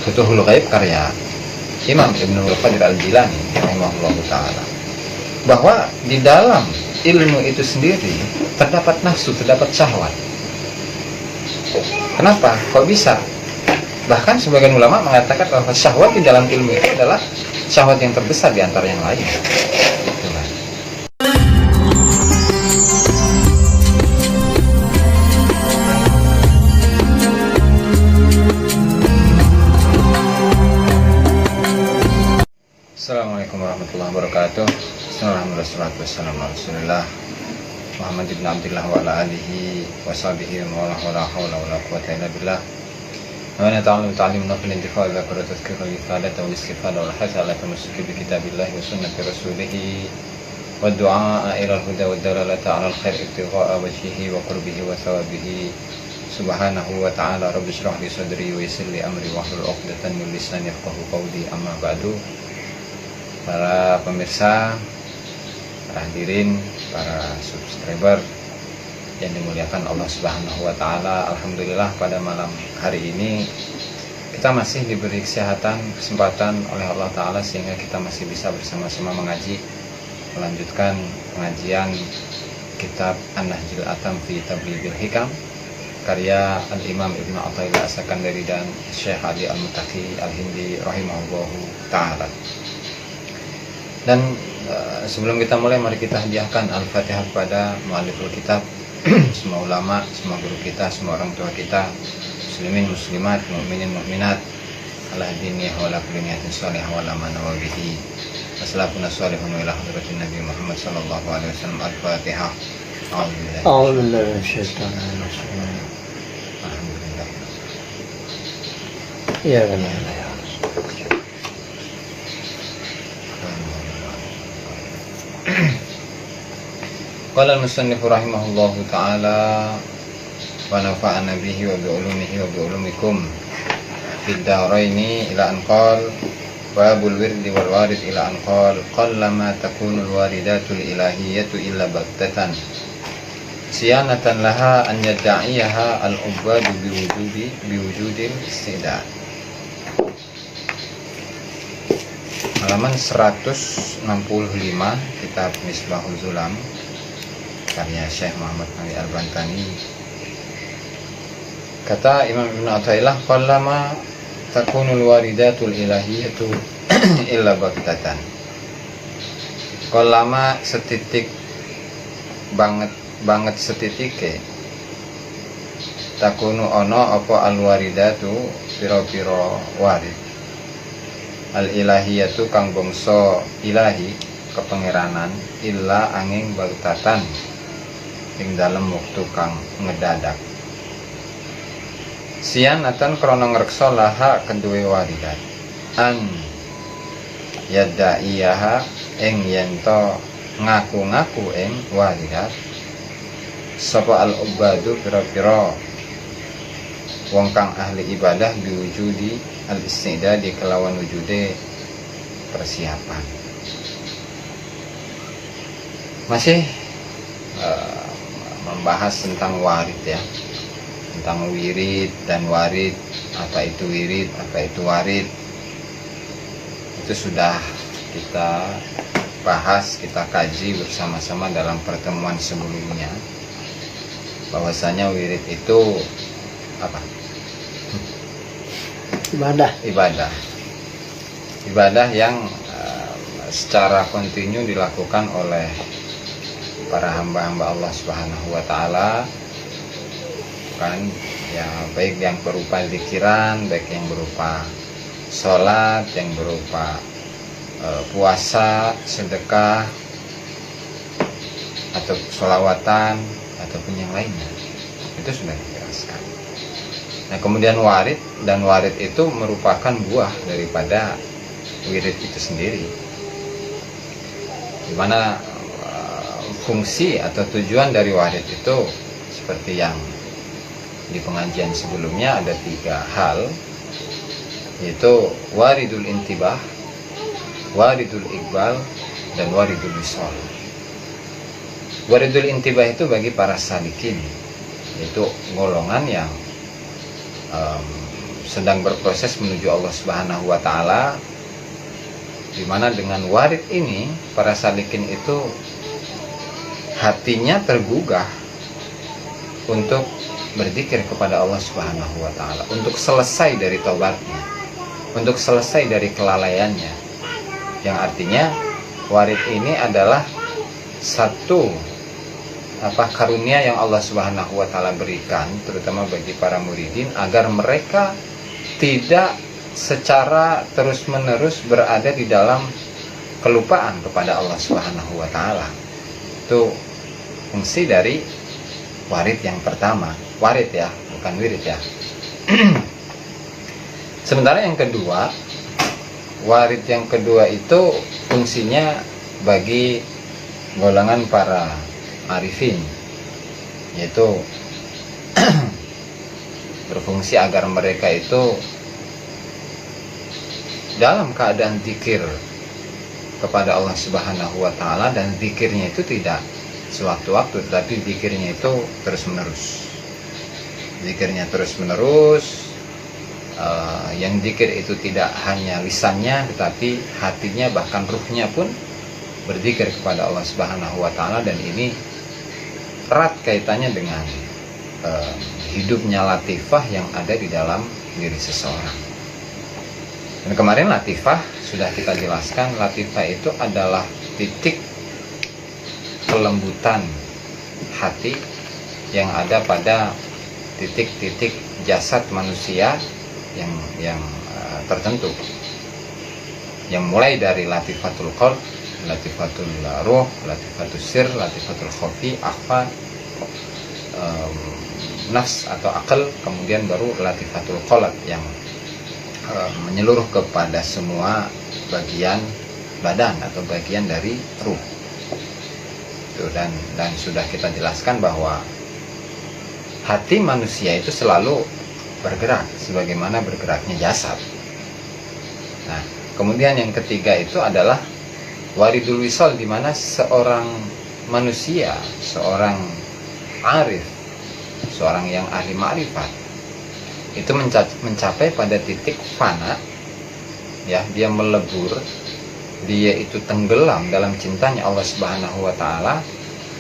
Futuhul Ghaib karya Imam Ibnul Qadir Al-Jilani rahimahullahu ta'ala, bahwa di dalam ilmu itu sendiri terdapat nafsu, terdapat syahwat. Kenapa? Kok bisa? Bahkan sebagian ulama mengatakan bahwa syahwat di dalam ilmu itu adalah syahwat yang terbesar di antara yang lain. Itulah. Assalamualaikum warahmatullahi wabarakatuh. Bismillahirrahmanirrahim. Muhammad ibn Abdillah wa ala alihi wa sahbihi wa la hawla wa la quwwata illa billah. Wa nata'allam ta'lim nafil intifa' wa qara tadhkir wa ifadata wa istifada wa hasa ala tamassuki bi kitabillah wa sunnati rasulih wa du'a ila al-huda wa dalalata ala al-khair ibtigha'a wajhihi wa qurbihi wa thawabihi subhanahu wa ta'ala. Rabbi shrah li sadri wa yassir li amri wa hlul 'uqdatan min lisani yafqahu qawli. Amma ba'du. Para pemirsa, para hadirin, para subscriber yang dimuliakan Allah Subhanahu wa ta'ala, alhamdulillah pada malam hari ini kita masih diberi kesempatan oleh Allah ta'ala sehingga kita masih bisa bersama-sama mengaji, melanjutkan pengajian kitab An-Nahjul Atam fi Tablighil Hikam karya Al-Imam Ibnu Athaillah As-Sakandari dan Syekh Ali Al-Muttaqi Al-Hindi rahimahullahu ta'ala. Dan sebelum kita mulai, mari kita hadiahkan Al-Fatihah kepada mu'alliful kitab, semua ulama, semua guru kita, semua orang tua kita, muslimin, muslimat, mu'minin, mu'minat, ala diniyah wa ala kulli niyatin shalihah wa ala man nawabihi. Wassalafuna shalihun ila hadratin Nabi Muhammad sallallahu alaihi wasallam. Al-Fatihah. A'udzubillahi minasyaitonir rajim. Alhamdulillah. Ya Allah. Qala al-musannif rahimahullahu ta'ala wa nafa'ana bihi wa bi ulumihi wa bi ulumikum fid daraini ila an qala babul wirdi wal warid ila an qala qallama takunu al waridatul ilahiyyatu illa baghtatan siyanatan laha an yadda'iyaha al ubadu biwujudil istidad. Halaman 165, kitab Misbahul Zulam karya Syekh Muhammad Ali Al-Bantani. Kata Imam Ibn Athaillah, qallama takunul waridatul ilahiyatu illa baghtatan. Qallama setitik banget setitike takunu ono apa al waridatu pira-pira warid al ilahiyatu kang bangsa ilahi kepengeranan illa angin baghtatan ing dalem wektu kang ngedadak sianatan krana ngreksa laha kedue waridat an yadda'iyaha ing yento ngaku-ngaku ing waridat sapa al ubadu pira-pira wong kang ahli ibadah diwujudi al istidad di kelawan wujude persiapan. Masih membahas tentang warid ya, tentang wirid dan warid, apa itu wirid, apa itu warid. Itu sudah kita bahas, kita kaji bersama-sama dalam pertemuan sebelumnya, bahwasanya wirid itu apa? Ibadah yang secara kontinu dilakukan oleh para hamba-hamba Allah Subhanahu wa ta'ala, kan ya, baik yang berupa zikiran, baik yang berupa sholat, yang berupa puasa, sedekah, atau sholawatan, ataupun yang lainnya. Itu sudah dijelaskan. Nah, kemudian warid, dan warid itu merupakan buah daripada wirid itu sendiri, dimana fungsi atau tujuan dari warid itu seperti yang di pengajian sebelumnya ada 3 hal, yaitu waridul intibah, waridul iqbal, dan waridul wisal. Waridul intibah itu bagi para salikin, yaitu golongan yang sedang berproses menuju Allah Subhanahu wa Ta'ala, di mana dengan warid ini para salikin itu hatinya tergugah untuk berzikir kepada Allah Subhanahu wa Ta'ala, untuk selesai dari tobatnya, untuk selesai dari kelalaiannya. Yang artinya warid ini adalah satu karunia yang Allah Subhanahu wa Ta'ala berikan, terutama bagi para muridin, agar mereka tidak secara terus-menerus berada di dalam kelupaan kepada Allah Subhanahu wa Ta'ala. Itu fungsi dari warid yang pertama. Warid ya, bukan wirid ya. Sementara yang kedua, warid yang kedua itu fungsinya bagi golongan para arifin, yaitu berfungsi agar mereka itu dalam keadaan zikir kepada Allah Subhanahu wa Ta'ala, dan zikirnya itu tidak sewaktu-waktu, tetapi zikirnya itu terus-menerus. Zikirnya terus-menerus, yang zikir itu tidak hanya lisannya, tetapi hatinya, bahkan ruhnya pun berzikir kepada Allah Subhanahu wa Ta'ala. Dan ini erat kaitannya dengan hidupnya latifah yang ada di dalam diri seseorang. Dan kemarin latifah sudah kita jelaskan, latifah itu adalah titik kelembutan hati yang ada pada titik-titik jasad manusia yang tertentu, yang mulai dari latifatul qalb, latifatul ruh, latifatul sir, latifatul khafi, akhfa, nafs atau akal, kemudian baru latifatul qalb yang menyeluruh kepada semua bagian badan atau bagian dari ruh. Dan sudah kita jelaskan bahwa hati manusia itu selalu bergerak sebagaimana bergeraknya jasad. Nah, kemudian yang ketiga itu adalah waridul wisal, di mana seorang manusia, seorang arif, seorang yang ahli ma'rifat itu mencapai pada titik fana, ya, dia melebur, dia itu tenggelam dalam cintanya Allah Subhanahu wa Ta'ala,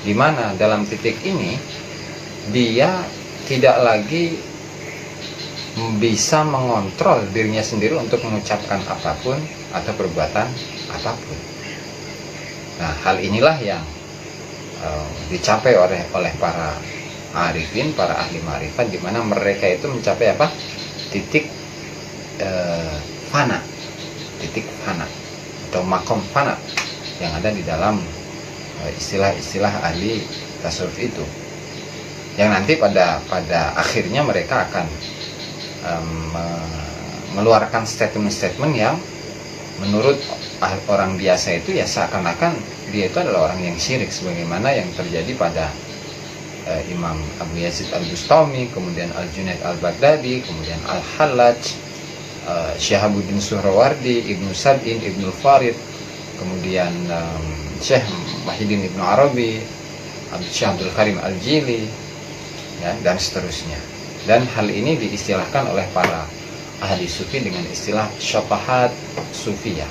di mana dalam titik ini dia tidak lagi bisa mengontrol dirinya sendiri untuk mengucapkan apapun atau perbuatan apapun. Nah, hal inilah yang dicapai oleh para arifin, para ahli ma'rifat, di mana mereka itu mencapai apa? Titik fana, titik fana atau makom fana yang ada di dalam istilah-istilah ahli tasawuf itu, yang nanti pada akhirnya mereka akan mengeluarkan statement-statement yang menurut orang biasa itu ya seakan-akan dia itu adalah orang yang syirik, sebagaimana yang terjadi pada Imam Abu Yazid Al-Bustami, kemudian Al-Junaid Al-Baghdadi, kemudian Al-Hallaj, Syihabuddin Suhrawardi, Ibnu Sab'in, Ibnu Farid, kemudian Syekh Muhyiddin Ibnu Arabi, Syekh Abdul Karim Al-Jili, ya, dan seterusnya. Dan hal ini diistilahkan oleh para ahli sufi dengan istilah syatahat sufiyah.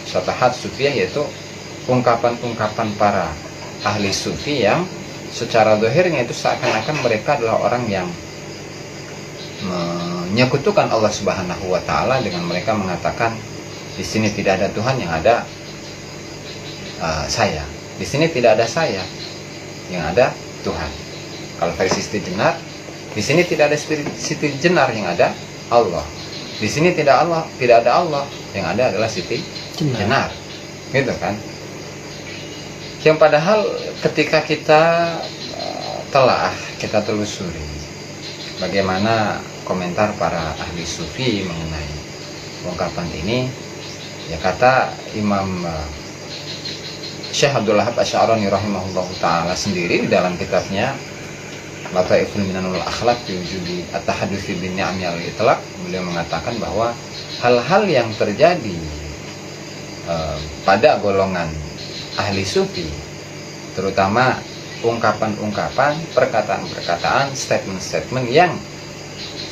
Syatahat sufiyah yaitu ungkapan-ungkapan para ahli sufi yang secara zahirnya itu seakan-akan mereka adalah orang yang menyekutukan Allah Subhanahu wa Ta'ala dengan mereka mengatakan di sini tidak ada Tuhan, yang ada saya. Di sini tidak ada saya, yang ada Tuhan. Kalau versi Siti Jenar, di sini tidak ada Siti Jenar, yang ada Allah. Di sini tidak ada Allah, yang ada adalah Siti Jenar. Gitu kan? Yang padahal ketika kita kita telusuri bagaimana komentar para ahli sufi mengenai ungkapan ini, ya, kata Imam Syekh Abdul Wahab Asy'arani rahimahullahu ta'ala sendiri di dalam kitabnya Lataiful Minanul Akhlaq fi Wujudi At-Tahadduts bin Ni'am al-Itlaq, beliau mengatakan bahwa hal-hal yang terjadi pada golongan ahli sufi, terutama ungkapan-ungkapan, perkataan-perkataan, statement-statement yang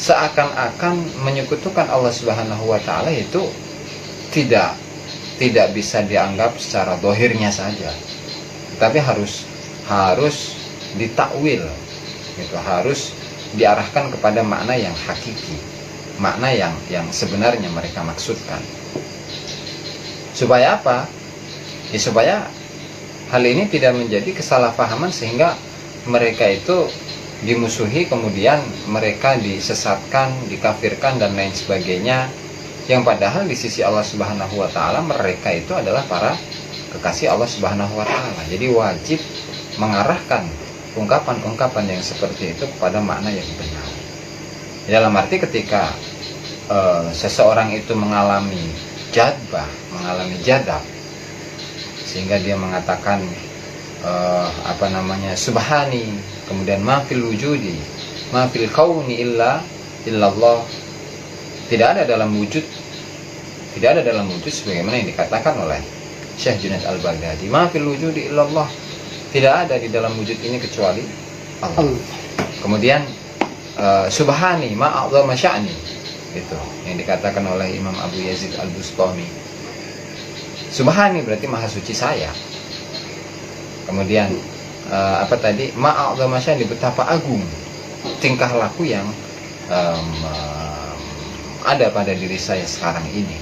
seakan-akan menyekutukan Allah Subhanahu wa taala itu tidak bisa dianggap secara dohirnya saja, tapi harus ditakwil gitu, harus diarahkan kepada makna yang hakiki, makna yang sebenarnya mereka maksudkan. Supaya apa? Ya supaya hal ini tidak menjadi kesalahpahaman sehingga mereka itu dimusuhi, kemudian mereka disesatkan, dikafirkan dan lain sebagainya, yang padahal di sisi Allah Subhanahu wa taala mereka itu adalah para kekasih Allah Subhanahu wa taala. Jadi wajib mengarahkan ungkapan-ungkapan yang seperti itu kepada makna yang benar. Dalam arti ketika seseorang itu mengalami jadbah, mengalami jadab, sehingga dia mengatakan subhani, kemudian ma fil wujudi ma fil kauni illallah, tidak ada dalam wujud sebagaimana yang dikatakan oleh Syekh Junaid Al-Baghdadi, ma fil wujudi illallah, tidak ada di dalam wujud ini kecuali Allah. Kemudian subhani ma a'zama sya'ni, itu yang dikatakan oleh Imam Abu Yazid Al-Bustami. Subhani berarti maha suci saya. Kemudian ma'a'zama sya'ni, betapa agung tingkah laku yang ada pada diri saya sekarang ini.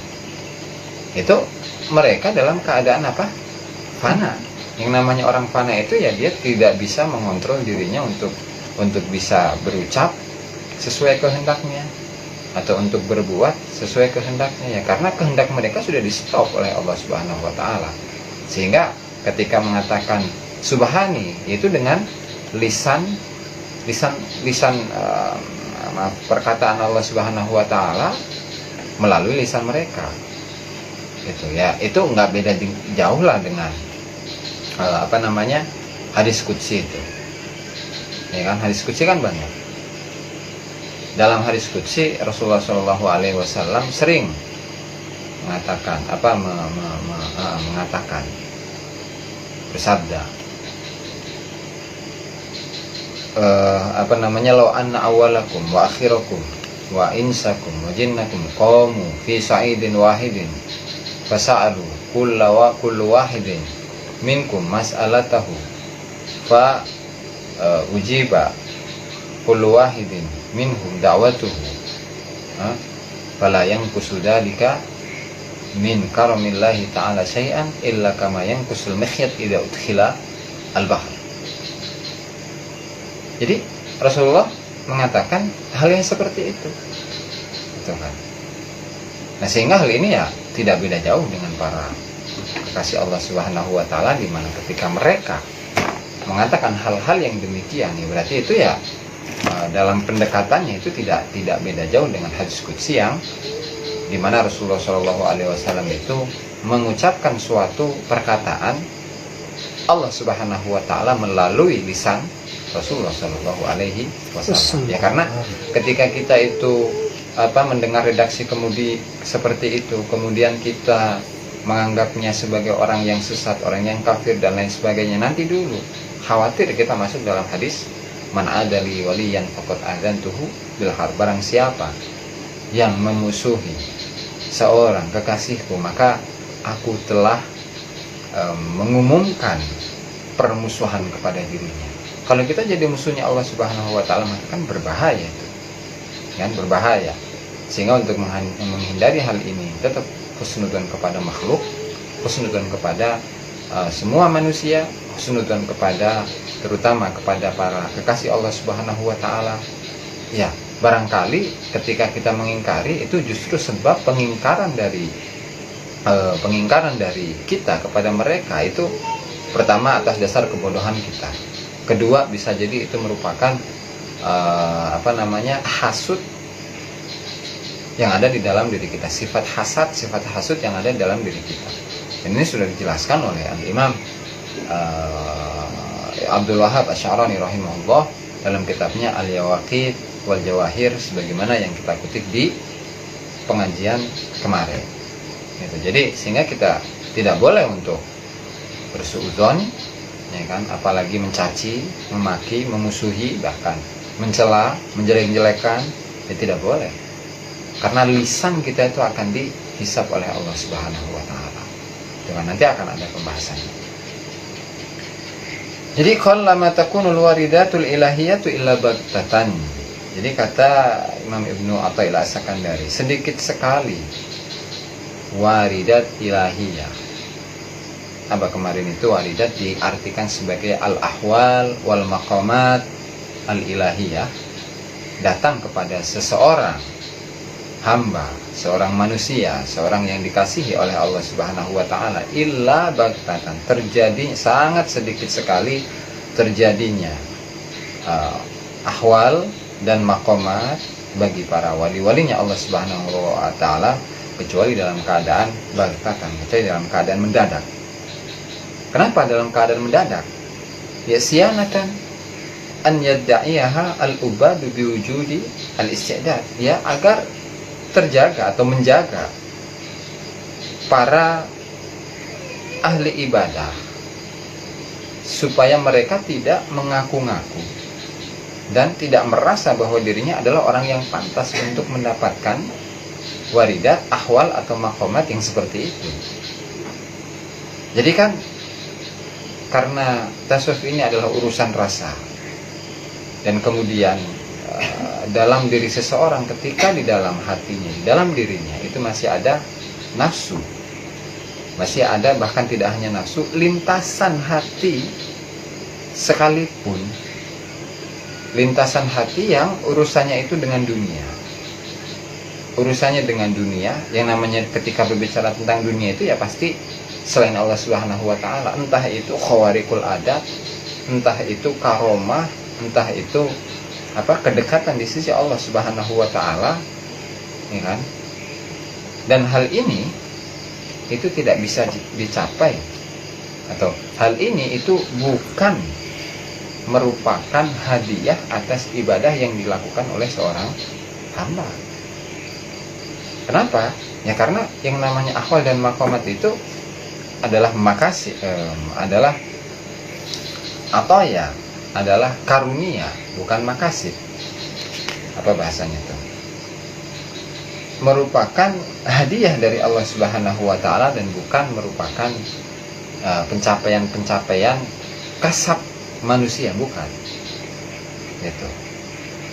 Itu mereka dalam keadaan apa? Fana. Yang namanya orang fana itu ya dia tidak bisa mengontrol dirinya untuk bisa berucap sesuai kehendaknya atau untuk berbuat sesuai kehendaknya, ya karena kehendak mereka sudah di stop oleh Allah Subhanahu wa taala. Sehingga ketika mengatakan subhani, itu dengan lisan perkataan Allah Subhanahu wa taala melalui lisan mereka. Gitu ya, itu nggak beda jauh lah dengan hadis qudsi itu. Ya kan, hadis qudsi kan banyak. Dalam hadis qudsi Rasulullah Shallallahu alaihi wasallam sering mengatakan bersabda, law anna awwalakum wa akhirakum wa insakum wa jinnakum qamu fi sa'idin wahidin fasa'alu kullu wahidin minkum mas'alatahu fa ujiba kullu wahidin minhum da'watuhu fala yanqusu dzalika min karamillahi ta'ala syai'an illa kama yanqusul mikhyat idza udkhila al-bahr. Jadi Rasulullah mengatakan hal yang seperti itu. Gitu kan. Nah, sehingga hal ini ya tidak beda jauh dengan para kekasih Allah Subhanahu wa taala, di mana ketika mereka mengatakan hal-hal yang demikian, ya berarti itu ya dalam pendekatannya itu tidak beda jauh dengan hadis qudsi yang di mana Rasulullah Shallallahu alaihi wasallam itu mengucapkan suatu perkataan Allah Subhanahu wa taala melalui lisan Rasulullah Shallallahu alaihi wasallam. Ya karena ketika kita itu mendengar redaksi kemudi seperti itu, kemudian kita menganggapnya sebagai orang yang sesat, orang yang kafir dan lain sebagainya, nanti dulu khawatir kita masuk dalam hadis man adali waliyan faqad adzantuhu bil harb, barang siapa yang memusuhi seorang kekasihku maka aku telah mengumumkan permusuhan kepada dirinya. Kalau kita jadi musuhnya Allah Subhanahu wa taala, maka kan berbahaya itu. Kan berbahaya. Sehingga untuk menghindari hal ini, tetap husnudzon kepada makhluk, husnudzon kepada semua manusia, husnudzon kepada terutama kepada para kekasih Allah Subhanahu wa taala. Ya, barangkali ketika kita mengingkari itu justru sebab pengingkaran dari kita kepada mereka itu pertama atas dasar kebodohan kita. Kedua, bisa jadi itu merupakan hasud yang ada di dalam diri kita, sifat hasud yang ada di dalam diri kita. Dan ini sudah dijelaskan oleh Al-Imam Abdul Wahhab Asy'arani rahimahullah dalam kitabnya Al-Yawaqit wal Jawahir, sebagaimana yang kita kutip di pengajian kemarin. Gitu. Jadi sehingga kita tidak boleh untuk bersuudzon, ya kan, apalagi mencaci, memaki, memusuhi, bahkan mencela, menjelek-jelekan Ya tidak boleh. Karena lisan kita itu akan dihisab oleh Allah Subhanahu wa taala. Dengan nanti akan ada pembahasannya. Jadi qallama takunul waridatul ilahiyatu illa baghtatan. Jadi kata Imam Ibnu Athaillah As-Sakandari, sedikit sekali waridat ilahiyah. Apa kemarin itu waridat diartikan sebagai al-ahwal wal maqamat al-ilahiyah, datang kepada seseorang hamba, seorang manusia, seorang yang dikasihi oleh Allah Subhanahu wa taala, illa baghtatan, terjadi sangat sedikit sekali terjadinya ahwal dan maqamat bagi para wali-walinya Allah Subhanahu wa taala, kecuali dalam keadaan baghtatan, kecuali dalam keadaan mendadak. Kenapa dalam keadaan mendadak? Ya sianatan an yadda'iyaha al-ubadu biwujudi al-isti'dad, ya agar terjaga atau menjaga para ahli ibadah supaya mereka tidak mengaku-ngaku dan tidak merasa bahwa dirinya adalah orang yang pantas untuk mendapatkan waridat, ahwal atau maqamat yang seperti itu. Jadi kan karena tasawuf ini adalah urusan rasa, dan kemudian dalam diri seseorang, ketika di dalam hatinya, di dalam dirinya itu masih ada nafsu, masih ada, bahkan tidak hanya nafsu, lintasan hati sekalipun, lintasan hati yang urusannya itu dengan dunia, urusannya dengan dunia, yang namanya ketika berbicara tentang dunia itu ya pasti selain Allah Subhanahu wa taala, entah itu khawarikul adat, entah itu karomah, entah itu kedekatan di sisi Allah Subhanahu wa taala, ya kan? Dan hal ini itu tidak bisa dicapai, atau hal ini itu bukan merupakan hadiah atas ibadah yang dilakukan oleh seorang hamba. Kenapa? Ya karena yang namanya ahwal dan maqamat itu adalah makasih, adalah atau ya adalah karunia, bukan makasih. Apa bahasanya itu? Merupakan hadiah dari Allah Subhanahu wa taala dan bukan merupakan pencapaian-pencapaian kasab manusia, bukan. Itu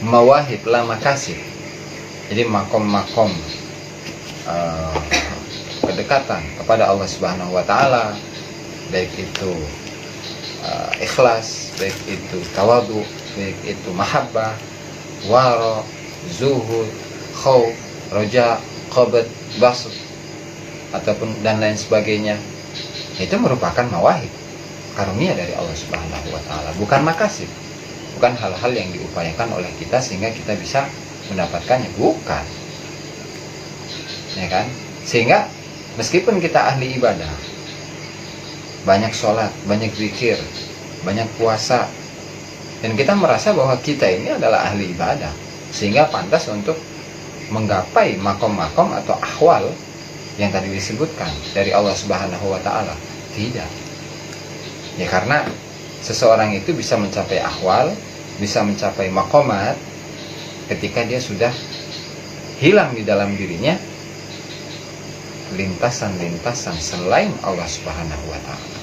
mawahib la makasih. Jadi makom-makom kedekatan kepada Allah Subhanahu wa taala, baik itu ikhlas, baik itu tawadhu, baik itu mahabbah, wara, zuhud, khauf, roja, qabd, basd, ataupun dan lain sebagainya, itu merupakan mawahib, karunia dari Allah Subhanahu wa taala, bukan makasih, bukan hal-hal yang diupayakan oleh kita sehingga kita bisa mendapatkannya, bukan, ya kan? Sehingga meskipun kita ahli ibadah, banyak sholat, banyak zikir, banyak puasa, dan kita merasa bahwa kita ini adalah ahli ibadah, sehingga pantas untuk menggapai makom-makom atau ahwal yang tadi disebutkan dari Allah Subhanahu wa taala, tidak. Ya karena seseorang itu bisa mencapai ahwal, bisa mencapai makomat ketika dia sudah hilang di dalam dirinya lintasan-lintasan selain Allah Subhanahu wa taala.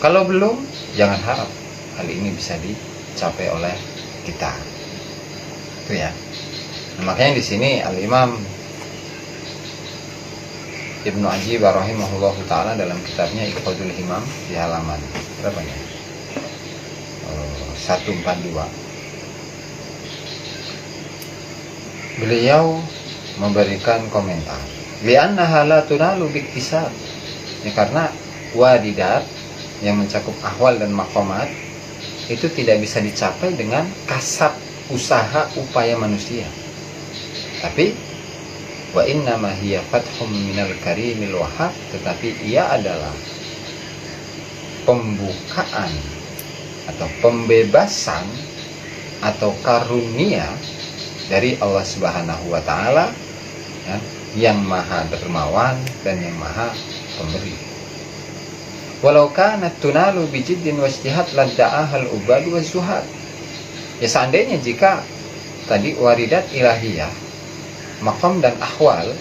Kalau belum, jangan harap hal ini bisa dicapai oleh kita. Itu ya. Nah, makanya di sini Al-Imam Ibnu Ajib rahimahullahu taala dalam kitabnya Iqadul Himam di halaman berapa ya? 142. Beliau memberikan komentar, li'annaha la tunalu biktisab. Ya, karena waridat yang mencakup ahwal dan maqamat itu tidak bisa dicapai dengan kasab, usaha, upaya manusia. Tapi wa innama hiya fathum minal karimil wahhab, tetapi ia adalah pembukaan atau pembebasan atau karunia dari Allah Subhanahu wa taala, ya, yang maha dermawan dan yang maha pemberi. Walau kanat tunalu bijiddin wajtihad ladda'ahal ubad wa zuhad. Ya seandainya jika tadi waridat ilahiyah, maqam dan ahwal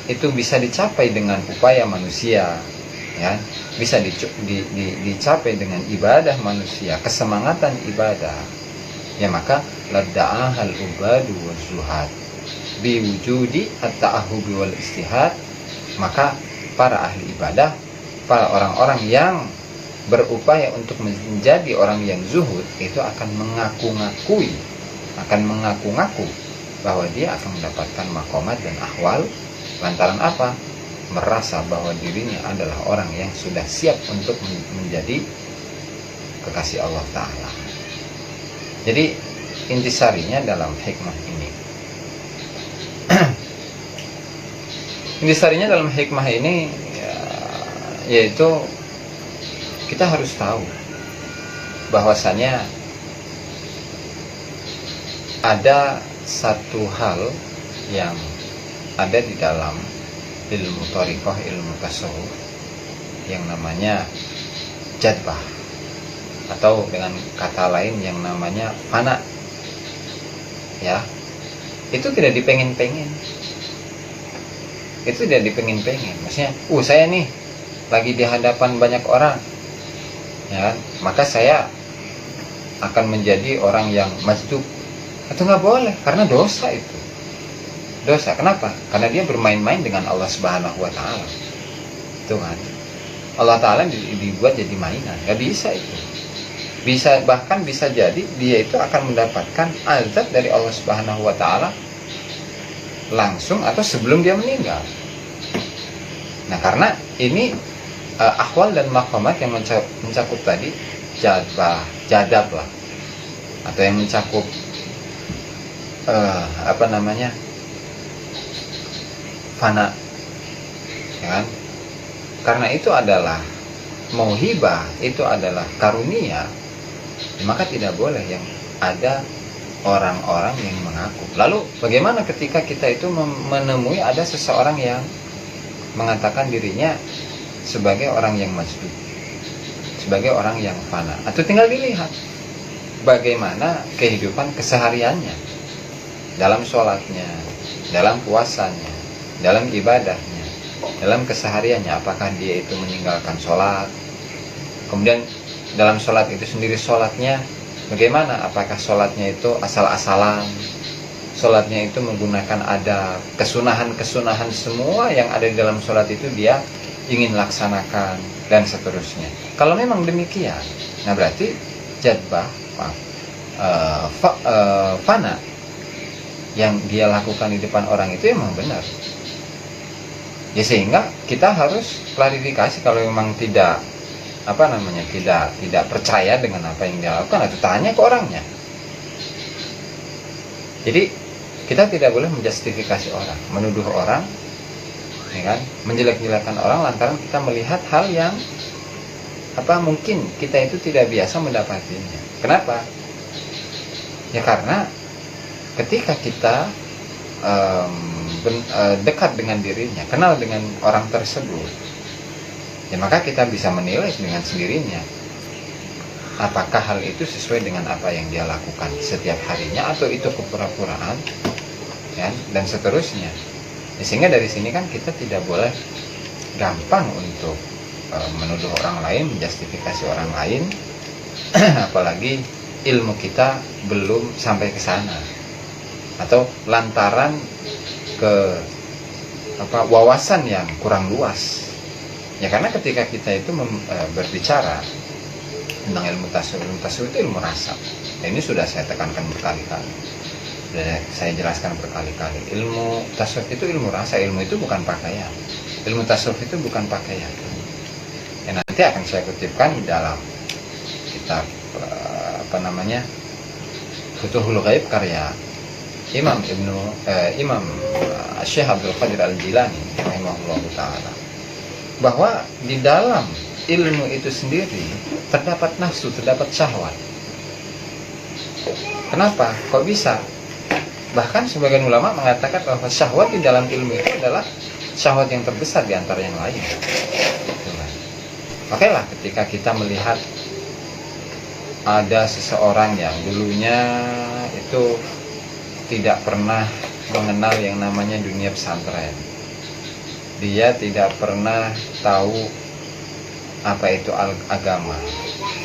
itu bisa dicapai dengan upaya manusia, ya, bisa dicapai dengan ibadah manusia, kesemangatan ibadah, ya, maka ladda'ahal ubadu wal zuhad biwujudi at-ta'ahubi wal istihad, maka para ahli ibadah, para orang-orang yang berupaya untuk menjadi orang yang zuhud itu akan mengaku-ngaku bahwa dia akan mendapatkan maqamat dan ahwal. Lantaran apa? Merasa bahwa dirinya adalah orang yang sudah siap untuk menjadi kekasih Allah Ta'ala. Jadi intisarinya dalam hikmah ini intisarinya dalam hikmah ini yaitu kita harus tahu bahwasanya ada satu hal yang ada di dalam ilmu thariqah, ilmu tasawuf, yang namanya jadbah, atau dengan kata lain yang namanya fana, ya. Itu tidak dipengen-pengen, itu tidak dipengen-pengen. Maksudnya, saya nih lagi di hadapan banyak orang, ya, maka saya akan menjadi orang yang majdub. Itu nggak boleh, karena dosa itu. Dosa, kenapa? Karena dia bermain-main dengan Allah Subhanahu wa Ta'ala. Itu kan, Allah Ta'ala dibuat jadi mainan, nggak bisa itu. Bahkan bisa jadi dia itu akan mendapatkan azab dari Allah Subhanahu wa Ta'ala langsung atau sebelum dia meninggal. Nah, karena ini ahwal dan maqamat yang mencakup tadi jadab lah, atau yang mencakup fana, ya kan? Karena itu adalah mauhibah, itu adalah karunia, maka tidak boleh yang ada orang-orang yang mengaku. Lalu bagaimana ketika kita itu menemui ada seseorang yang mengatakan dirinya sebagai orang yang majdub, sebagai orang yang fana? Atau tinggal dilihat bagaimana kehidupan kesehariannya, dalam sholatnya, dalam puasanya, dalam ibadahnya, dalam kesehariannya. Apakah dia itu meninggalkan sholat? Kemudian dalam sholat itu sendiri, sholatnya bagaimana? Apakah sholatnya itu asal-asalan? Sholatnya itu menggunakan adab, kesunahan-kesunahan semua yang ada di dalam sholat itu dia ingin laksanakan, dan seterusnya. Kalau memang demikian, nah berarti jadbah, fana yang dia lakukan di depan orang itu memang benar. Ya, sehingga kita harus klarifikasi kalau memang tidak percaya dengan apa yang dia lakukan, atau tanya ke orangnya. Jadi kita tidak boleh menjustifikasi orang, menuduh orang, ya kan, menjelek-jelekan orang lantaran kita melihat hal yang mungkin kita itu tidak biasa mendapatinya. Kenapa? Ya karena ketika kita dekat dengan dirinya, kenal dengan orang tersebut, ya maka kita bisa menilai dengan sendirinya apakah hal itu sesuai dengan apa yang dia lakukan setiap harinya, atau itu kepura-puraan, ya, dan seterusnya. Ya, sehingga dari sini kan kita tidak boleh gampang untuk menuduh orang lain, menjustifikasi orang lain, apalagi ilmu kita belum sampai ke sana, atau lantaran ke wawasan yang kurang luas. Ya karena ketika kita itu berbicara tentang ilmu tasawuf itu ilmu rasa. Nah, ini sudah saya tekankan berkali-kali, sudah saya jelaskan berkali-kali. Ilmu tasawuf itu ilmu rasa, ilmu itu bukan pakaian. Ilmu tasawuf itu bukan pakaian. Ya, nanti akan saya kutipkan dalam kitab Futuhul Ghaib karya Imam Syekh Abdul Qadir Al-Jilani rahimahullah ta'ala, bahwa di dalam ilmu itu sendiri terdapat nafsu, terdapat syahwat. Kenapa? Kok bisa? Bahkan sebagian ulama mengatakan bahwa syahwat di dalam ilmu itu adalah syahwat yang terbesar di antara yang lain. Makanya ketika kita melihat ada seseorang yang dulunya itu tidak pernah mengenal yang namanya dunia pesantren. Dia tidak pernah tahu apa itu agama.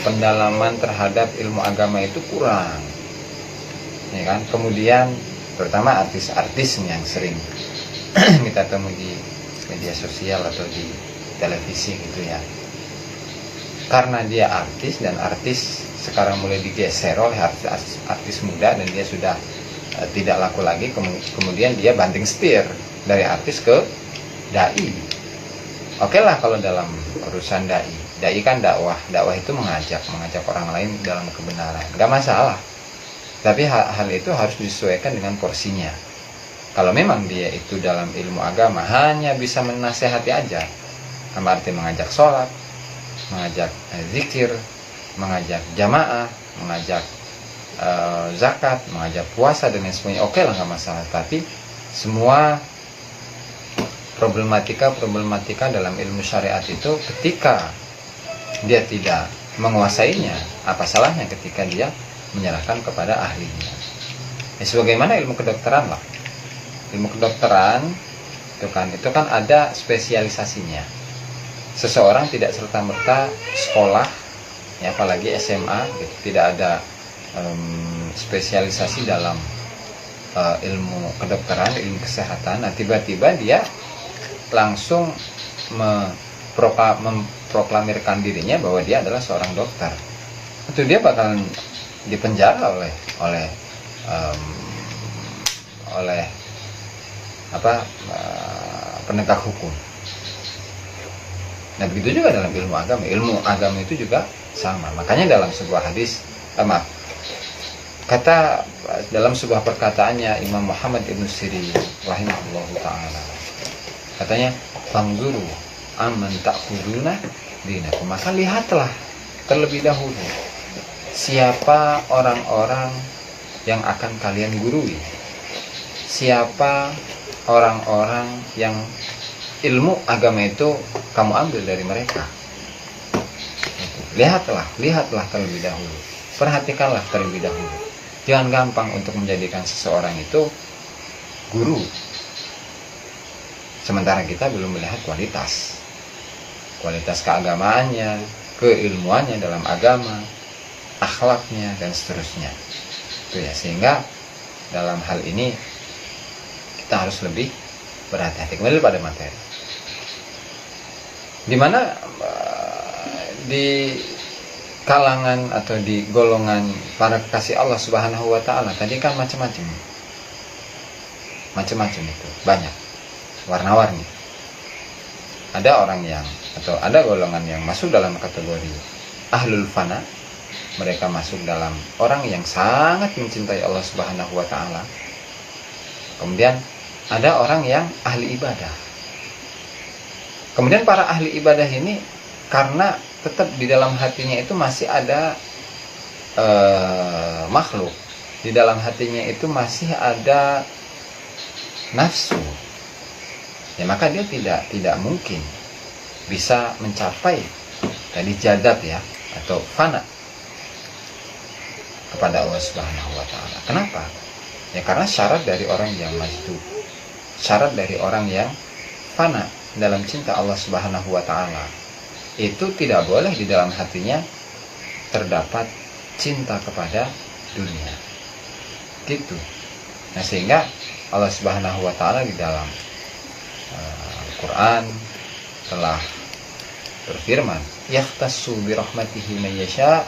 Pendalaman terhadap ilmu agama itu kurang, ya kan? Kemudian terutama artis-artis yang sering kita temui di media sosial atau di televisi gitu ya. Karena dia artis, dan artis sekarang mulai digeser oleh artis muda, dan dia sudah tidak laku lagi, kemudian dia banting setir dari artis ke dai. Oke lah kalau dalam urusan dai kan dakwah itu mengajak orang lain dalam kebenaran, nggak masalah. Tapi hal itu harus disesuaikan dengan porsinya. Kalau memang dia itu dalam ilmu agama hanya bisa menasehati aja, sama arti mengajak sholat, mengajak zikir, mengajak jamaah, mengajak zakat, mengajak puasa dan lain sebagainya, oke lah, nggak masalah. Tapi semua problematika dalam ilmu syariat itu ketika dia tidak menguasainya, apa salahnya ketika dia menyerahkan kepada ahlinya. Ya, sebagaimana ilmu kedokteran lah. Ilmu kedokteran itu kan ada spesialisasinya. Seseorang tidak serta-merta sekolah, ya, apalagi SMA, gitu, tidak ada spesialisasi dalam ilmu kedokteran, ilmu kesehatan. Nah, tiba-tiba dia langsung memproklamirkan dirinya bahwa dia adalah seorang dokter. Itu dia bakalan dipenjara oleh penegak hukum. Nah, begitu juga dalam ilmu agama. Ilmu agama itu juga sama. Makanya dalam sebuah hadis, dalam sebuah perkataannya Imam Muhammad ibn Sirin rahimahullah ta'ala, katanya, "Fanzuru amman ta'khuduna dinakum." Maka lihatlah terlebih dahulu siapa orang-orang yang akan kalian gurui, siapa orang-orang yang ilmu agama itu kamu ambil dari mereka. Lihatlah terlebih dahulu, perhatikanlah terlebih dahulu. Jangan gampang untuk menjadikan seseorang itu guru, sementara kita belum melihat kualitas keagamaannya, keilmuannya dalam agama, akhlaknya, dan seterusnya. Itu ya, sehingga dalam hal ini kita harus lebih berhati-hati. Kembali pada materi, dimana di kalangan atau di golongan para kekasih Allah Subhanahu wa ta'ala tadi kan macam-macam itu, banyak warna-warni. Ada orang yang, atau ada golongan yang masuk dalam kategori ahlul fana. Mereka masuk dalam orang yang sangat mencintai Allah Subhanahu wa ta'ala. Kemudian ada orang yang ahli ibadah. Kemudian para ahli ibadah ini, karena tetap di dalam hatinya itu masih ada makhluk, di dalam hatinya itu masih ada nafsu, ya, maka dia tidak mungkin bisa mencapai tadi jadab, ya, atau fana kepada Allah Subhanahu wa ta'ala. Kenapa? Ya, karena syarat dari orang yang majdub, syarat dari orang yang fana dalam cinta Allah Subhanahu wa ta'ala, itu tidak boleh di dalam hatinya terdapat cinta kepada dunia. Gitu. Nah, sehingga Allah Subhanahu wa ta'ala di dalam Al-Quran telah berfirman, "Yahtassu bi rahmatihi man yasha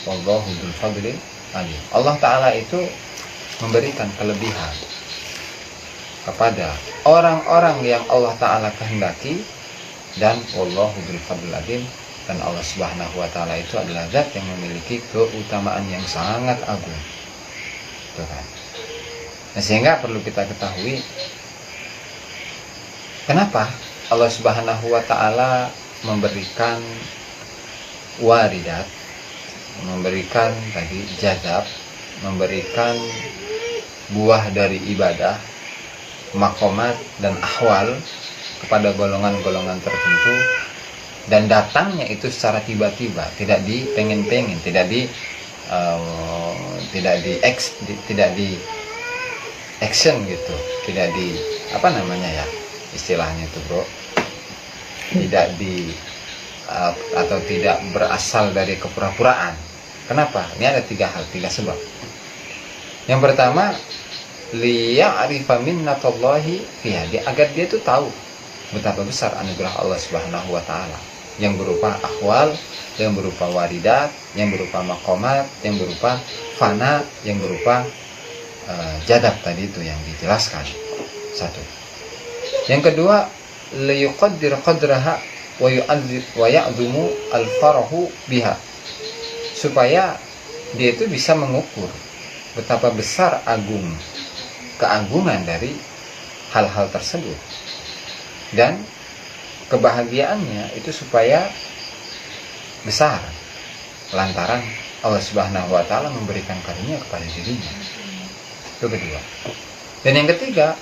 wallahu dzul fadli alim." Allah Ta'ala itu memberikan kelebihan kepada orang-orang yang Allah Ta'ala kehendaki, dan wallahu dzul fadli alim, dan Allah Subhanahu wa ta'ala itu adalah zat yang memiliki keutamaan yang sangat agung. Tuhan. Nah, sehingga perlu kita ketahui kenapa Allah Subhanahu wa ta'ala memberikan waridat, memberikan tadi jazab, memberikan buah dari ibadah, makomat dan ahwal kepada golongan-golongan tertentu, dan datangnya itu secara tiba-tiba, tidak action gitu, tidak di apa namanya ya istilahnya itu bro, tidak di atau tidak berasal dari kepura-puraan. Kenapa? Ini ada 3 hal, 3 sebab. Yang pertama, liya'rifa minnatallahi fiha, agar dia tuh tahu betapa besar anugerah Allah Subhanahu wa taala yang berupa ahwal, yang berupa waridat, yang berupa maqamat, yang berupa fana, yang berupa jadab tadi itu yang dijelaskan. Satu. Yang kedua, liyuqaddir qadraha wa ya'dumu al-farahu biha, supaya dia itu bisa mengukur betapa besar keagungan dari hal-hal tersebut, dan kebahagiaannya itu supaya besar lantaran Allah Subhanahu wa taala memberikan karunia kepada dirinya. Itu kedua. Dan yang ketiga,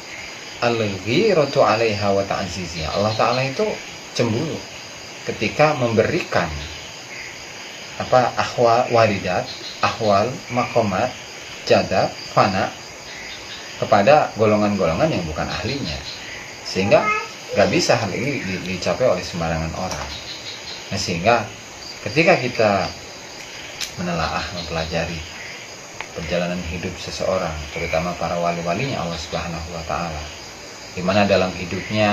al-ghiratu 'alaiha wa ta'ziziha. Allah taala itu cemburu ketika memberikan ahwal waridat, ahwal maqamat, jadab, fana kepada golongan-golongan yang bukan ahlinya, sehingga gak bisa hal ini dicapai oleh sembarangan orang. Nah, sehingga ketika kita menelaah, mempelajari perjalanan hidup seseorang, terutama para wali-walinya Allah Subhanahu wa taala, di mana dalam hidupnya,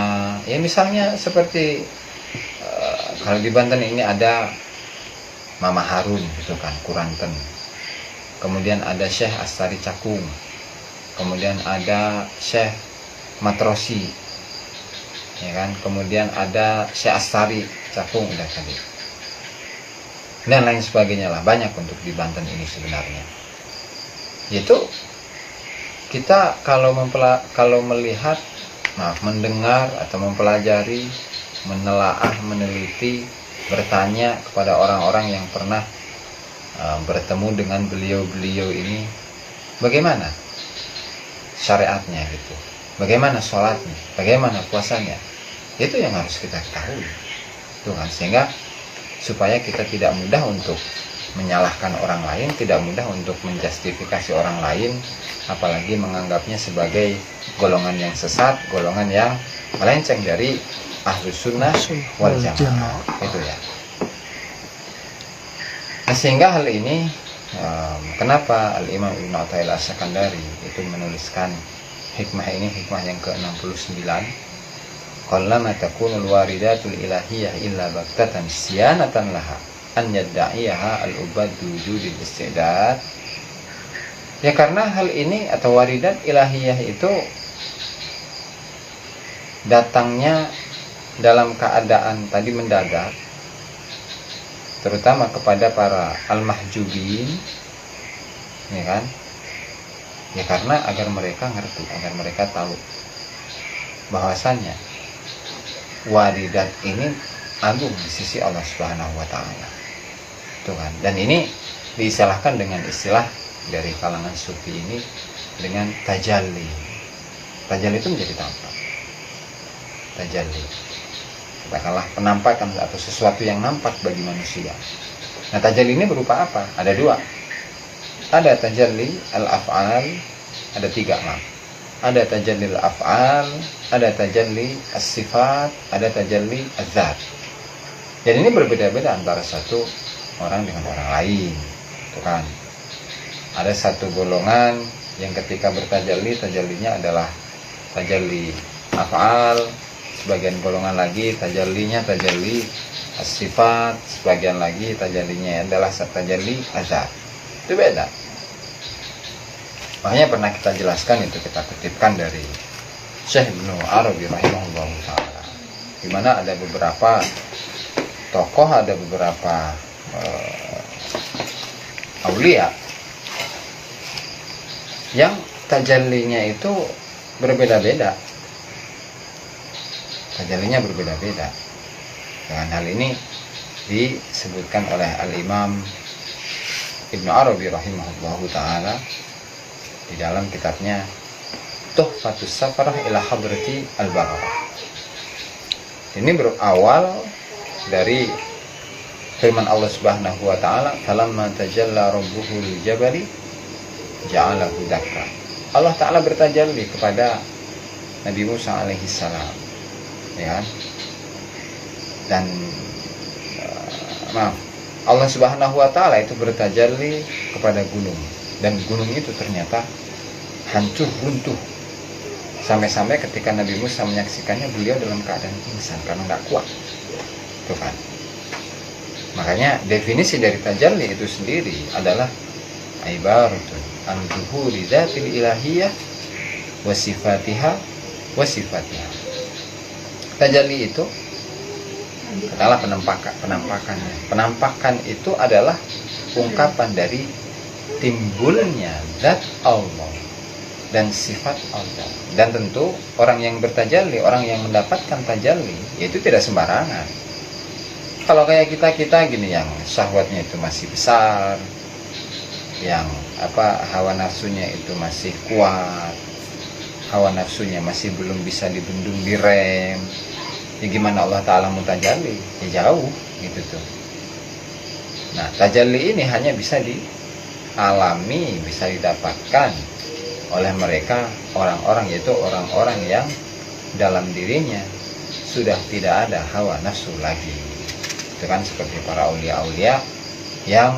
ya misalnya seperti kalau di Banten ini ada Mama Harun gitu kan, Kuranten. Kemudian ada Syekh Astari Cakung. Kemudian ada Syekh Matrosi. Ya kan? Kemudian ada Syekh Astari Cakung udah tadi. Dan lain sebagainya lah, banyak untuk di Banten ini sebenarnya. Yaitu kita kalau melihat, mendengar atau mempelajari, menelaah, meneliti, bertanya kepada orang-orang yang pernah bertemu dengan beliau-beliau ini, bagaimana syariatnya gitu, bagaimana sholatnya, bagaimana puasanya, itu yang harus kita ketahui, itu kan, sehingga supaya kita tidak mudah untuk menyalahkan orang lain, tidak mudah untuk menjustifikasi orang lain, apalagi menganggapnya sebagai golongan yang sesat, golongan yang melenceng dari Ahlus Sunnah wal Jamaah, itu ya. Nah, sehingga hal ini kenapa Al-Imam Ibnu Athaillah As-Sakandari itu menuliskan hikmah ini, hikmah yang ke-69, qallama takunul waridatul ilahiyah illa baktatan siyanatan laha an yadda'iyaha al-ubad wujudil istidad. Ya, karena hal ini atau waridat ilahiyah itu datangnya dalam keadaan tadi mendadak, terutama kepada para al-mahjubin, ya kan? Ya karena agar mereka ngerti, agar mereka tahu bahwasannya waridat ini agung di sisi Allah Subhanahu wa taala. Tuh kan? Dan ini diistilahkan dengan istilah dari kalangan sufi ini dengan tajalli. Tajalli itu menjadi tampak. Tajalli, katakanlah penampakan atau sesuatu yang nampak bagi manusia. Nah, tajalli ini berupa apa? Ada 2. Ada tajalli al-af'al, ada 3 lah. Ada tajalli al-af'al, ada tajalli as-sifat, ada tajalli az-zat. Dan ini berbeda-beda antara satu orang dengan orang lain, itu kan. Ada satu golongan yang ketika bertajalli, tajallinya adalah tajalli af'al, sebagian golongan lagi tajallinya tajalli as-sifat, sebagian lagi tajallinya adalah tajalli az-zat. Itu beda. Makanya pernah kita jelaskan itu, kita kutipkan dari Syekh Ibnu Arabi rahimahullah ta'ala, di mana ada beberapa tokoh, ada beberapa aulia yang tajallinya itu berbeda-beda. Tajallinya berbeda-beda. Dengan hal ini disebutkan oleh Al-Imam Ibnu Arabi rahimahullahu ta'ala di dalam kitabnya Tuhfatus Safarah ila Hadrati Al-Bararah. Ini berawal dari firman Allah Subhanahu wa taala, "Falamma tajalla rabbuhu lil jabali ja'alahu dakka." Allah Ta'ala bertajalli kepada Nabi Musa alaihissalam, ya kan? Dan Allah Subhanahu wa Ta'ala itu bertajalli kepada gunung, dan gunung itu ternyata hancur runtuh, sampai-sampai ketika Nabi Musa menyaksikannya, beliau dalam keadaan pingsan karena nggak kuat. Tuh kan. Makanya definisi dari tajalli itu sendiri adalah ibaratun an zuhuri dzatil ilahiyah wa sifatiha wa sifatiha. Tajalli itu adalah penampakannya. Penampakan itu adalah ungkapan dari timbulnya zat Allah dan sifat Allah. Dan tentu orang yang bertajalli, orang yang mendapatkan tajalli, yaitu tidak sembarangan. Kalau kayak kita gini, yang syahwatnya itu masih besar, yang hawa nafsunya itu masih kuat, hawa nafsunya masih belum bisa dibendung, direm, ya gimana Allah Ta'ala mau tajalli? Ya jauh gitu tuh. Nah, tajalli ini hanya bisa dialami, bisa didapatkan oleh mereka, orang-orang, yaitu orang-orang yang dalam dirinya sudah tidak ada hawa nafsu lagi. Itu kan seperti para aulia-aulia yang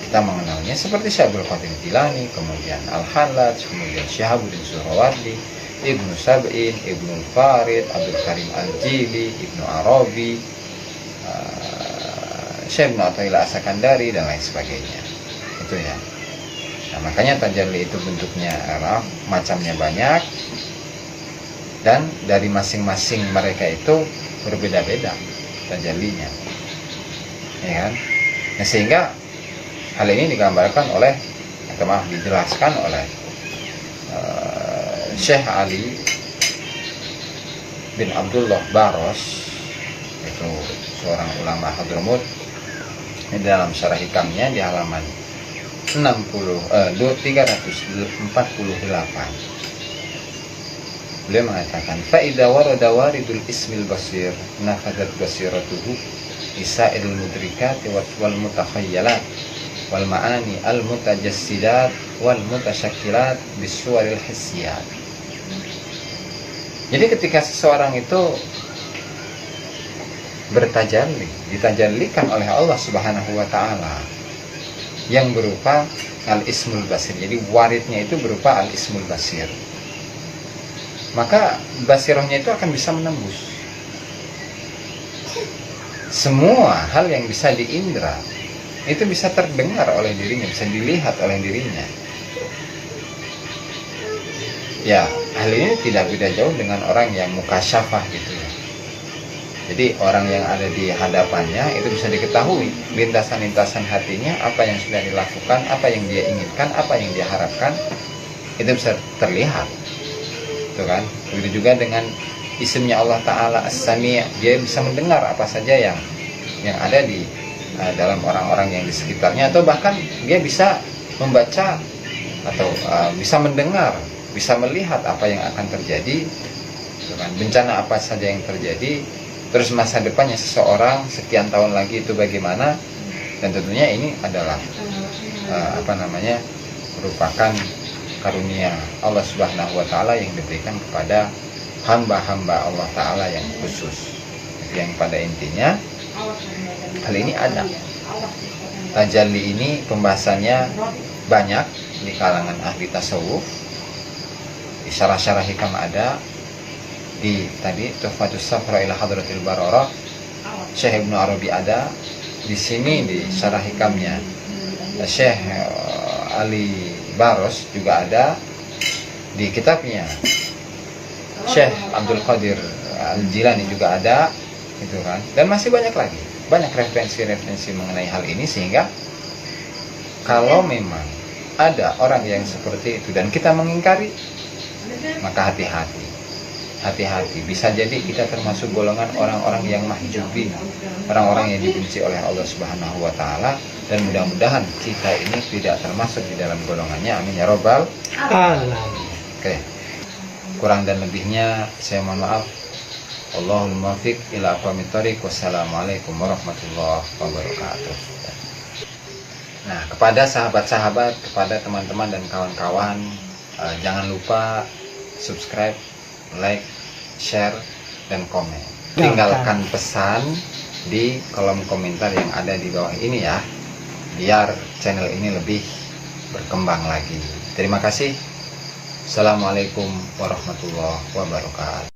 kita mengenalnya seperti Syekh Abdul Qadir Jilani, kemudian Al-Hallaj, kemudian Syihabuddin Suhrawardi, Ibnu Sab'in, Ibnu Farid, Abdul Karim Al-Jili, Ibnu Arabi, Syekh Ibnu Athaillah As-Sakandari, dan lain sebagainya. Itu ya. Nah, makanya tajalli itu bentuknya macamnya banyak, dan dari masing-masing mereka itu berbeda-beda tajallinya, ya kan? Nah, sehingga hal ini digambarkan oleh, dijelaskan oleh Syekh Ali bin Abdullah Baros, itu seorang ulama Hadramut, di dalam syarah hikamnya di halaman 348. Beliau mengatakan, fa'idha warada waridul ismil basir nafadat basiratuhu isa'il mudrikati wal mutakhayyalat wal ma'ani al mutajassidat wal mutasyakkilat bisuwaril hissiyat. Jadi ketika seseorang itu bertajalli, ditajallikan oleh Allah Subhanahu wa Ta'ala yang berupa al-ismul basir, jadi waridnya itu berupa al-ismul basir, maka basirahnya itu akan bisa menembus semua hal yang bisa diindra, itu bisa terdengar oleh dirinya, bisa dilihat oleh dirinya. Ya, hal ini tidak beda jauh dengan orang yang mukasyafah gitu ya. Jadi orang yang ada di hadapannya itu bisa diketahui lintasan-lintasan hatinya, apa yang sudah dilakukan, apa yang dia inginkan, apa yang dia harapkan, itu bisa terlihat. Itu kan. Begitu juga dengan isimnya Allah Ta'ala As-Sami', dia bisa mendengar apa saja yang ada di dalam orang-orang yang di sekitarnya, atau bahkan dia bisa membaca atau bisa mendengar, bisa melihat apa yang akan terjadi, itu kan, bencana apa saja yang terjadi, terus masa depannya seseorang sekian tahun lagi itu bagaimana. Dan tentunya ini adalah merupakan karunia Allah Subhanahu wa Ta'ala yang diberikan kepada hamba-hamba Allah Ta'ala yang khusus. Yang pada intinya hal ini ada. Tajalli ini pembahasannya banyak di kalangan ahli tasawuf. Di syarah-syarah hikam ada, di tadi Tuhfatus Safra ila Hadratil Bararah Syekh Ibnu Arabi ada, di sini di syarah hikamnya Syekh Ali Baros juga ada, di kitabnya Syekh Abdul Qadir Al-Jilani juga ada, gitu kan. Dan masih banyak lagi, banyak referensi-referensi mengenai hal ini, sehingga kalau memang ada orang yang seperti itu dan kita mengingkari, maka hati-hati. Bisa jadi kita termasuk golongan orang-orang yang mahjubin, orang-orang yang dibenci oleh Allah Subhanahu wa Ta'ala, dan mudah-mudahan kita ini tidak termasuk di dalam golongannya. Amin ya robbal alamin. Oke. Kurang dan lebihnya saya mohon maaf. Allahul muwaffiq ila aqwamit thoriq. Wassalamualaikum warahmatullahi wabarakatuh. Nah, kepada sahabat-sahabat, kepada teman-teman dan kawan-kawan, jangan lupa subscribe, like, share, dan komen. Tinggalkan pesan di kolom komentar yang ada di bawah ini ya, biar channel ini lebih berkembang lagi. Terima kasih. Assalamualaikum warahmatullahi wabarakatuh.